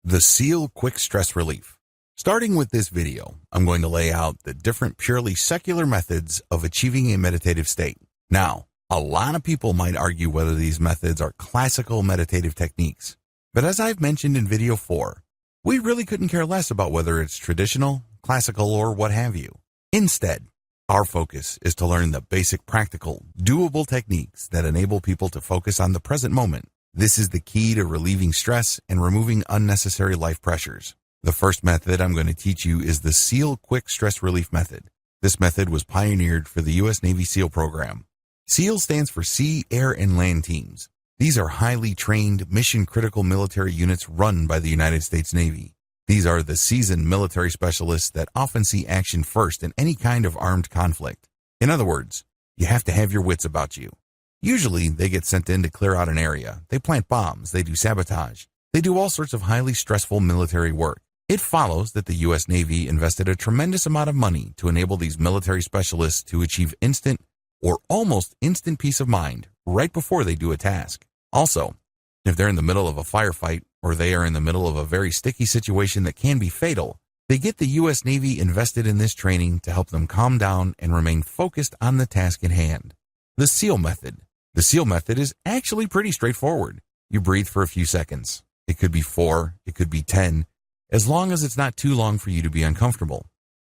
The SEAL Quick Stress Relief. Starting with this video, I'm going to lay out the different purely secular methods of achieving a meditative state. Now, a lot of people might argue whether these methods are classical meditative techniques, but as I've mentioned in video 4, we really couldn't care less about whether it's traditional, classical, or what have you. Instead, our focus is to learn the basic practical, doable techniques that enable people to focus on the present moment. This is the key to relieving stress and removing unnecessary life pressures. The first method I'm going to teach you is the SEAL Quick Stress Relief Method. This method was pioneered for the U.S. Navy SEAL program. SEAL stands for Sea, Air, and Land Teams. These are highly trained, mission-critical military units run by the United States Navy. These are the seasoned military specialists that often see action first in any kind of armed conflict. In other words, you have to have your wits about you. Usually, they get sent in to clear out an area. They plant bombs. They do sabotage. They do all sorts of highly stressful military work. It follows that the U.S. Navy invested a tremendous amount of money to enable these military specialists to achieve instant or almost instant peace of mind right before they do a task. Also, if they're in the middle of a firefight or they are in the middle of a very sticky situation that can be fatal, they get the U.S. Navy invested in this training to help them calm down and remain focused on the task at hand. The SEAL Method. The SEAL method is actually pretty straightforward. You breathe for a few seconds. It could be 4, it could be 10, as long as it's not too long for you to be uncomfortable.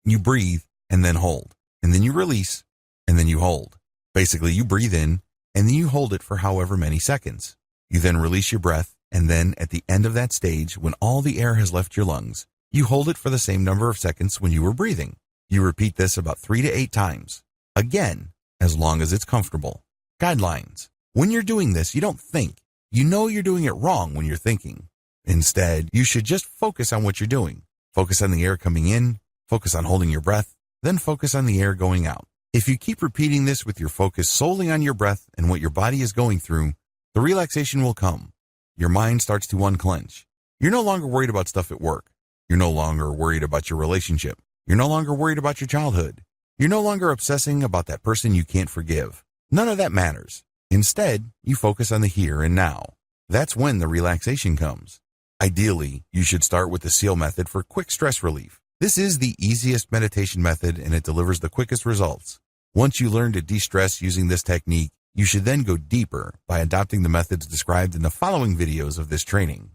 You breathe and then hold, and then you release, and then you hold. Basically, you breathe in, and then you hold it for however many seconds. You then release your breath, and then at the end of that stage, when all the air has left your lungs, you hold it for the same number of seconds when you were breathing. You repeat this about 3 to 8 times. Again, as long as it's comfortable. Guidelines. When you're doing this, you don't think. You know you're doing it wrong when you're thinking. Instead, you should just focus on what you're doing. Focus on the air coming in, focus on holding your breath, then focus on the air going out. If you keep repeating this with your focus solely on your breath and what your body is going through, the relaxation will come. Your mind starts to unclench. You're no longer worried about stuff at work. You're no longer worried about your relationship. You're no longer worried about your childhood. You're no longer obsessing about that person you can't forgive. None of that matters. Instead, you focus on the here and now. That's when the relaxation comes. Ideally, you should start with the SEAL method for quick stress relief. This is the easiest meditation method and it delivers the quickest results. Once you learn to de-stress using this technique, you should then go deeper by adopting the methods described in the following videos of this training.